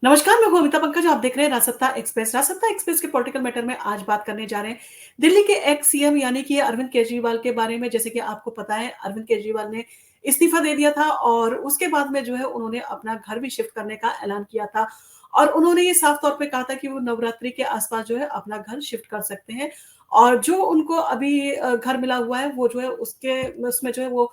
नमस्कार, मैं हूँ अमिता पंकज, आप देख रहे हैं राजसत्ता एक्सप्रेस। राजसत्ता एक्सप्रेस के पॉलिटिकल मैटर में आज बात करने जा रहे हैं दिल्ली के एक्स सीएम यानी कि अरविंद केजरीवाल के बारे में। जैसे कि आपको पता है, अरविंद केजरीवाल ने इस्तीफा दे दिया था और उसके बाद में जो है उन्होंने अपना घर भी शिफ्ट करने का ऐलान किया था और उन्होंने ये साफ तौर पे कहा था कि वो नवरात्रि के आसपास जो है अपना घर शिफ्ट कर सकते हैं और जो उनको अभी घर मिला हुआ है वो जो है उसके उसमें जो है वो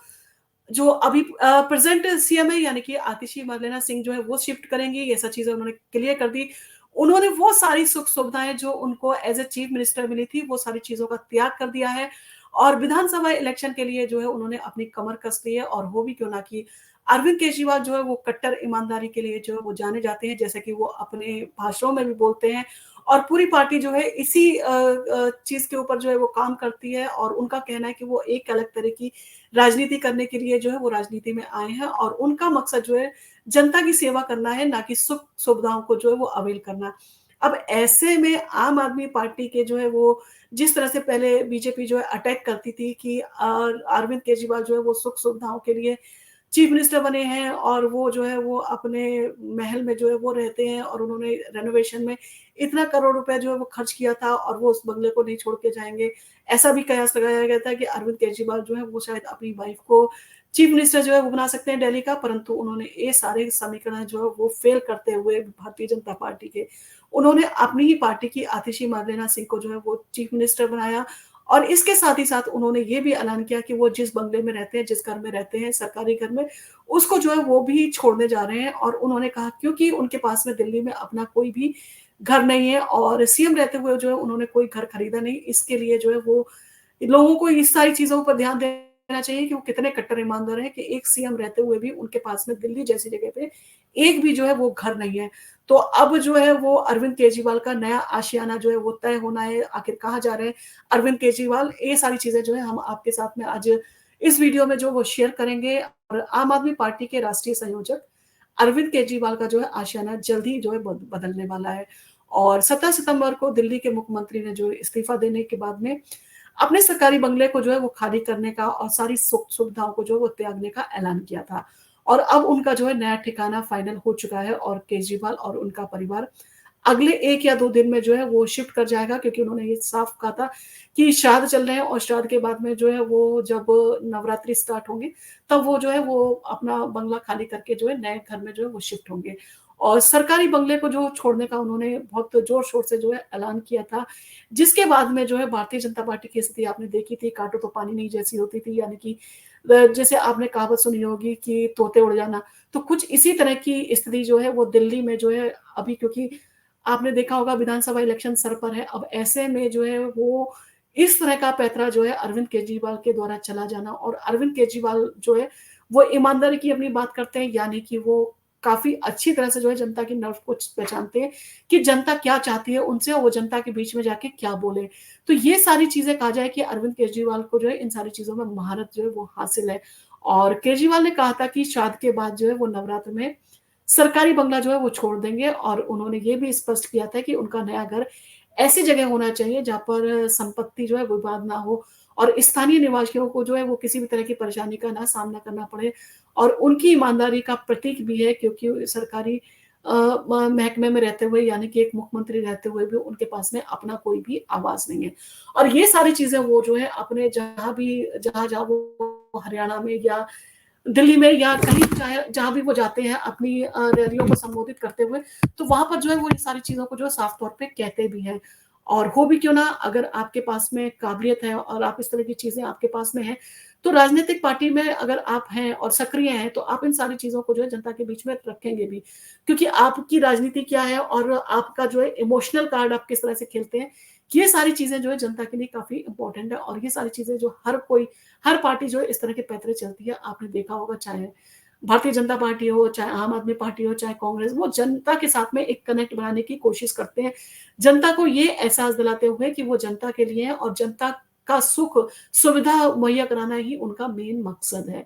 जो अभी प्रेज़ेंट सीएम है यानी कि आतिशी मरलेना सिंह जो है वो शिफ्ट करेंगी, ये सब चीज़ें उन्होंने क्लियर कर दी। उन्होंने वो सारी सुख-सुविधाएँ जो उनको एज़ अ चीफ मिनिस्टर मिली थी, वो सारी चीज़ों का त्याग कर दिया है और विधानसभा इलेक्शन के लिए जो है उन्होंने अपनी कमर कस ली है और हो भी क्यों ना कि अरविंद केजरीवाल जो है वो कट्टर ईमानदारी के लिए जो है वो जाने जाते हैं, जैसे कि वो अपने भाषणों में भी बोलते हैं और पूरी पार्टी जो है इसी चीज़ के ऊपर जो है वो काम करती है और उनका कहना है कि वो एक अलग तरह की राजनीति करने के लिए जो है वो राजनीति में आए हैं और उनका मकसद जो है जनता की सेवा करना है, ना कि सुख सुविधाओं को जो है वो अवेल करना। अब ऐसे में आम आदमी पार्टी के जो है वो जिस तरह से पहले बीजेपी जो है अटैक करती थी कि अरविंद केजरीवाल जो है वो सुख सुविधाओं के लिए चीफ मिनिस्टर बने हैं और वो जो है वो अपने महल में जो है वो रहते हैं और उन्होंने रेनोवेशन में इतना करोड़ रुपए जो है वो खर्च किया था और वो उस बंगले को नहीं छोड़ के जाएँगे। ऐसा भी कयास लगाया गया था कि अरविंद केजरीवाल जो है वो शायद अपनी वाइफ को चीफ मिनिस्टर जो है वो बना सकते हैं दिल्ली का, परंतु उन्होंने ये सारे समीकरण जो है वो फेल करते हुए भारतीय जनता पार्टी के, उन्होंने अपनी ही पार्टी की आतिशी मरलेना सिंह को जो है वो चीफ मिनिस्टर बनाया और इसके साथ ही साथ उन्होंने ये भी ऐलान किया कि वो जिस बंगले में रहते हैं, जिस घर में रहते हैं, सरकारी घर में, उसको जो है वो भी छोड़ने जा रहे हैं और उन्होंने कहा क्योंकि उनके पास में दिल्ली में अपना कोई भी घर नहीं है और सीएम रहते हुए जो है उन्होंने कोई घर खरीदा नहीं। इसके लिए जो है वो लोगों को इस सारी चीज़ों पर ध्यान देना चाहिए कि वो कितने कट्टर ईमानदार हैं कि एक सीएम रहते हुए भी उनके पास में दिल्ली जैसी जगह पे एक भी जो है वो घर नहीं है। तो अब जो है वो अरविंद केजरीवाल का नया आशियाना जो है वो तय होना है। आखिर कहाँ जा रहे हैं अरविंद केजरीवाल? ये सारी चीज़ें जो है हम आपके साथ में आज इस वीडियो में जो वो शेयर करेंगे और आम आदमी पार्टी के राष्ट्रीय संयोजक अरविंद केजरीवाल का जो है आशियाना जल्द ही जो है बदलने वाला है। और 17 सितंबर को दिल्ली के मुख्यमंत्री ने जो इस्तीफा देने के बाद में अपने सरकारी बंगले को जो है वो खाली करने का और सारी सुख सुविधाओं को जो है वो त्यागने का ऐलान किया था और अब उनका जो है नया ठिकाना फाइनल हो चुका है और केजरीवाल और उनका परिवार अगले 1 या 2 दिन में जो है वो शिफ्ट कर जाएगा, क्योंकि उन्होंने ये साफ कहा था कि श्राद्ध चल रहे हैं और श्राद्ध के बाद में जो है वो जब नवरात्रि स्टार्ट होंगे, तब वो जो है वो अपना बंगला खाली करके जो है नए घर में जो है वो शिफ्ट होंगे। और सरकारी बंगले को जो छोड़ने का उन्होंने बहुत ज़ोर-शोर से जो है ऐलान किया था, जिसके बाद में जो है भारतीय जनता पार्टी की स्थिति आपने देखी थी, काटो तो पानी नहीं जैसी होती थी, यानी कि जैसे आपने कहावत सुनी होगी कि तोते उड़ जाना, तो कुछ इसी तरह की स्थिति जो है वो दिल्ली में जो है अभी, क्योंकि आपने देखा होगा विधानसभा इलेक्शन सर पर है। अब ऐसे में जो है वो इस तरह का पैंतरा जो है अरविंद केजरीवाल के द्वारा चला जाना और अरविंद केजरीवाल जो है वो ईमानदारी की अपनी बात करते हैं, यानी कि वो काफ़ी अच्छी तरह से जो है जनता की नब्ज़ को पहचानते हैं कि जनता क्या चाहती है उनसे और वो जनता के बीच में जाके क्या बोले। तो ये सारी चीज़ें कहा जाए कि अरविंद केजरीवाल को जो है इन सारी चीज़ों में महारत जो है वो हासिल है। और केजरीवाल ने कहा था कि श्राद्ध के बाद जो है वो नवरात्र में सरकारी बंगला जो है वो छोड़ देंगे और उन्होंने ये भी स्पष्ट किया था कि उनका नया घर ऐसी जगह होना चाहिए जहाँ पर संपत्ति जो है विवाद ना हो और स्थानीय निवासियों को जो है वो किसी भी तरह की परेशानी का ना सामना करना पड़े और उनकी ईमानदारी का प्रतीक भी है, क्योंकि सरकारी महकमे में रहते हुए यानी कि एक मुख्यमंत्री रहते हुए भी उनके पास में अपना कोई भी आवाज नहीं है। और ये सारी चीजें वो जो है अपने जहां जहां वो हरियाणा में या दिल्ली में या कहीं चाहे जहाँ भी वो जाते हैं अपनी रैलियों को संबोधित करते हुए, तो वहाँ पर जो है वो इन सारी चीज़ों को जो है साफ तौर पे कहते भी हैं। और हो भी क्यों ना, अगर आपके पास में काबिलियत है और आप इस तरह की चीज़ें आपके पास में हैं, तो राजनीतिक पार्टी में अगर आप हैं और सक्रिय हैं, तो आप इन सारी चीज़ों को जो है जनता के बीच में रखेंगे भी। क्योंकि आपकी राजनीति क्या है और आपका जो है इमोशनल कार्ड आप किस तरह से खेलते हैं, ये सारी चीज़ें जो है जनता के लिए काफ़ी इम्पोर्टेंट है और ये सारी चीज़ें जो हर पार्टी जो है इस तरह के पैंतरे चलती है। आपने देखा होगा, चाहे भारतीय जनता पार्टी हो, चाहे आम आदमी पार्टी हो, चाहे कांग्रेस, वो जनता के साथ में एक कनेक्ट बनाने की कोशिश करते हैं। जनता को ये एहसास दिलाते हुए कि वो जनता के लिए है और जनता का सुख, सुविधा मुहैया कराना ही उनका मेन मकसद है।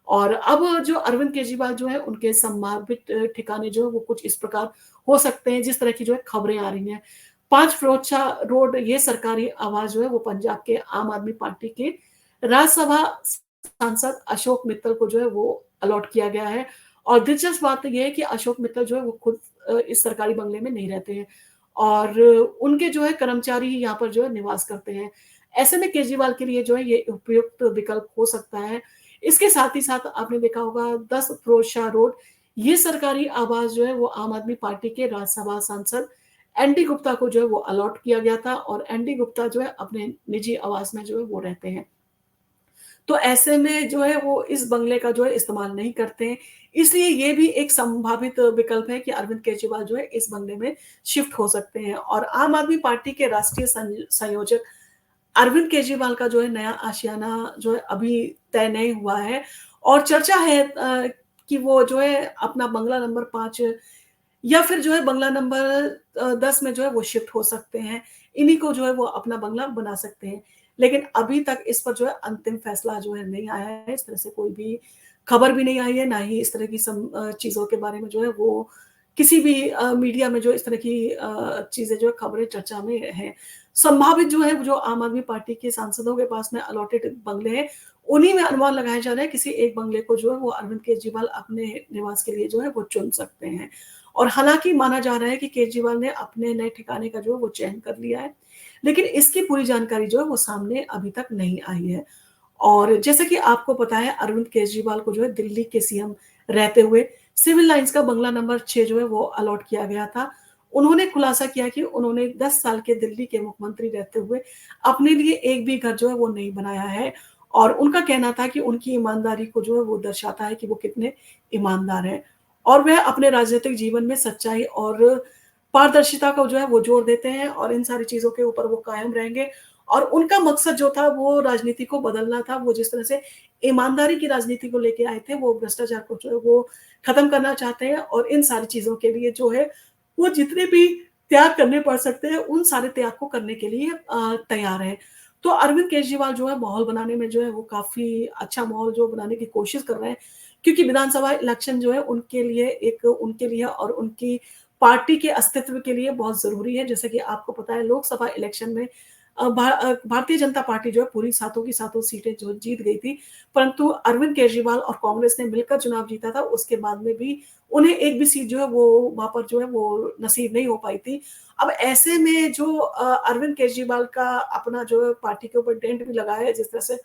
और अब जो अरविंद केजरीवाल जो है उनके संभावित ठिकाने जो है वो कुछ इस प्रकार हो सकते हैं जिस तरह की जो है खबरें आ रही हैं। 5 फिरोजशाह रोड ये सरकारी आवास जो है वो पंजाब के आम आदमी पार्टी के राज्यसभा सांसद अशोक मित्तल को जो है वो अलॉट किया गया है। और दिलचस्प बात तो ये है कि अशोक मित्तल जो है वो खुद इस सरकारी बंगले में नहीं रहते हैं और उनके जो है कर्मचारी ही यहाँ पर जो है निवास करते हैं। ऐसे में केजरीवाल के लिए जो है ये उपयुक्त विकल्प हो सकता है। इसके साथ ही साथ आपने देखा होगा 10 फिरोज शाह रोड, ये सरकारी आवास जो है वो आम आदमी पार्टी के राज्यसभा सांसद एनडी गुप्ता को जो है वो अलॉट किया गया था और एनडी गुप्ता जो है अपने निजी आवास में जो है वो रहते हैं। तो ऐसे में जो है वो इस बंगले का जो है इस्तेमाल नहीं करते हैं। इसलिए ये भी एक संभावित विकल्प है कि अरविंद केजरीवाल जो है इस बंगले में शिफ्ट हो सकते हैं और आम आदमी पार्टी के राष्ट्रीय संयोजक अरविंद केजरीवाल का जो है नया आशियाना जो है अभी तय नहीं हुआ है और चर्चा है कि वो जो है अपना बंगला नंबर 5 या फिर जो है बंगला नंबर 10 में जो है वो शिफ्ट हो सकते हैं। इन्हीं को जो है वो अपना बंगला बना सकते हैं। लेकिन अभी तक इस पर जो है अंतिम फैसला जो है नहीं आया है। इस तरह से कोई भी खबर भी नहीं आई है, ना ही इस तरह की चीज़ों के बारे में जो है वो किसी भी मीडिया में जो इस तरह की चीज़ें जो है खबरें चर्चा में हैं। संभावित जो है जो आम आदमी पार्टी के सांसदों के पास में अलॉटेड बंगले हैं, उन्हीं में अनुमान लगाया जा रहा है किसी एक बंगले को जो है वो अरविंद केजरीवाल अपने निवास के लिए जो है वो चुन सकते हैं। और हालाँकि माना जा रहा है कि केजरीवाल ने अपने नए ठिकाने का जो है वो चयन कर लिया है, लेकिन इसकी पूरी जानकारी जो है वो सामने अभी तक नहीं आई है। और जैसा कि आपको पता है अरविंद केजरीवाल को जो है दिल्ली के सीएम रहते हुए सिविल लाइन्स का बंगला नंबर 6 जो है वो अलॉट किया गया था। उन्होंने खुलासा किया कि उन्होंने 10 साल के दिल्ली के मुख्यमंत्री रहते हुए अपने लिए एक भी घर जो है वो नहीं बनाया है और उनका कहना था कि उनकी ईमानदारी को जो है वो दर्शाता है कि वो कितने ईमानदार हैं और वह अपने राजनीतिक जीवन में सच्चाई और पारदर्शिता को जो है वो जोर देते हैं और इन सारी चीज़ों के ऊपर वो कायम रहेंगे और उनका मकसद जो था वो राजनीति को बदलना था। वो जिस तरह से ईमानदारी की राजनीति को लेके आए थे, वो भ्रष्टाचार को जो है वो खत्म करना चाहते हैं और इन सारी चीज़ों के लिए जो है वो जितने भी त्याग करने पड़ सकते हैं, उन सारे त्याग को करने के लिए तैयार हैं। तो अरविंद केजरीवाल जो है माहौल बनाने में जो है वो काफ़ी अच्छा माहौल जो बनाने की कोशिश कर रहे हैं, क्योंकि विधानसभा इलेक्शन जो है उनके लिए और उनकी पार्टी के अस्तित्व के लिए बहुत ज़रूरी है। जैसे कि आपको पता है लोकसभा इलेक्शन में भारतीय जनता पार्टी जो है पूरी सातों की सातों सीटें जो जीत गई थी, परंतु अरविंद केजरीवाल और कांग्रेस ने मिलकर चुनाव जीता था, उसके बाद में भी उन्हें एक भी सीट जो है वो वहाँ पर जो है वो नसीब नहीं हो पाई थी। अब ऐसे में जो अरविंद केजरीवाल का अपना जो है पार्टी के ऊपर डेंट भी लगा है, जिस तरह से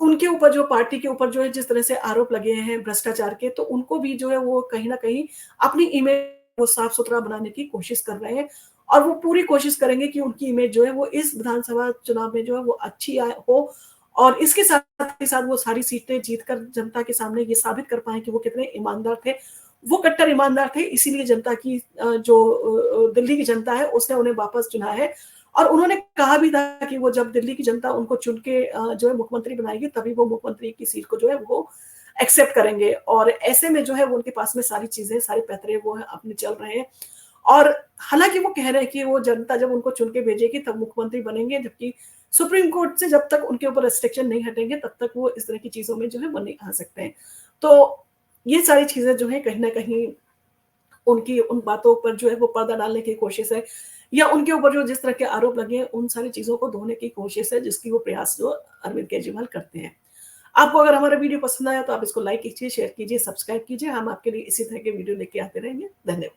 उनके ऊपर जो पार्टी के ऊपर जो है जिस तरह से आरोप लगे हैं भ्रष्टाचार के, तो उनको भी जो है वो कहीं न कहीं अपनी इमेज वो साफ-सुथरा बनाने की कोशिश कर रहे हैं और वो पूरी कोशिश करेंगे कि उनकी इमेज जो है वो इस विधानसभा चुनाव में जो है वो अच्छी हो और इसके साथ ही साथ वो सारी सीटें जीतकर जनता के सामने ये साबित कर पाएँ कि वो कितने ईमानदार थे। वो कट्टर ईमानदार थे, इसीलिए जनता की दिल्ली की जनता है उसने उन्हें वापस चुना है और उन्होंने कहा भी था कि वो जब दिल्ली की जनता उनको चुन के जो है मुख्यमंत्री बनाएगी, तभी वो मुख्यमंत्री की सीट को जो है वो एक्सेप्ट करेंगे और ऐसे में जो है वो उनके पास में सारी चीज़ें, सारे पैतरे वो है अपने चल रहे हैं और हालाँकि वो कह रहे हैं कि वो जनता जब उनको चुन के भेजेगी तब मुख्यमंत्री बनेंगे, जबकि सुप्रीम कोर्ट से जब तक उनके ऊपर रिस्ट्रिक्शन नहीं हटेंगे, तब तक वो इस तरह की चीज़ों में जो है वो नहीं आ सकते हैं। तो ये सारी चीज़ें जो हैं कहीं न कहीं उनकी उन बातों पर जो है वो पर्दा डालने की कोशिश है या उनके ऊपर जो जिस तरह के आरोप लगे हैं, उन सारी चीज़ों को धोने की कोशिश है, जिसकी वो प्रयास जो अरविंद केजरीवाल करते हैं। आपको अगर हमारा वीडियो पसंद आया तो आप इसको लाइक कीजिए, शेयर कीजिए, सब्सक्राइब कीजिए। हम आपके लिए इसी तरह के वीडियो लेके आते रहेंगे। धन्यवाद।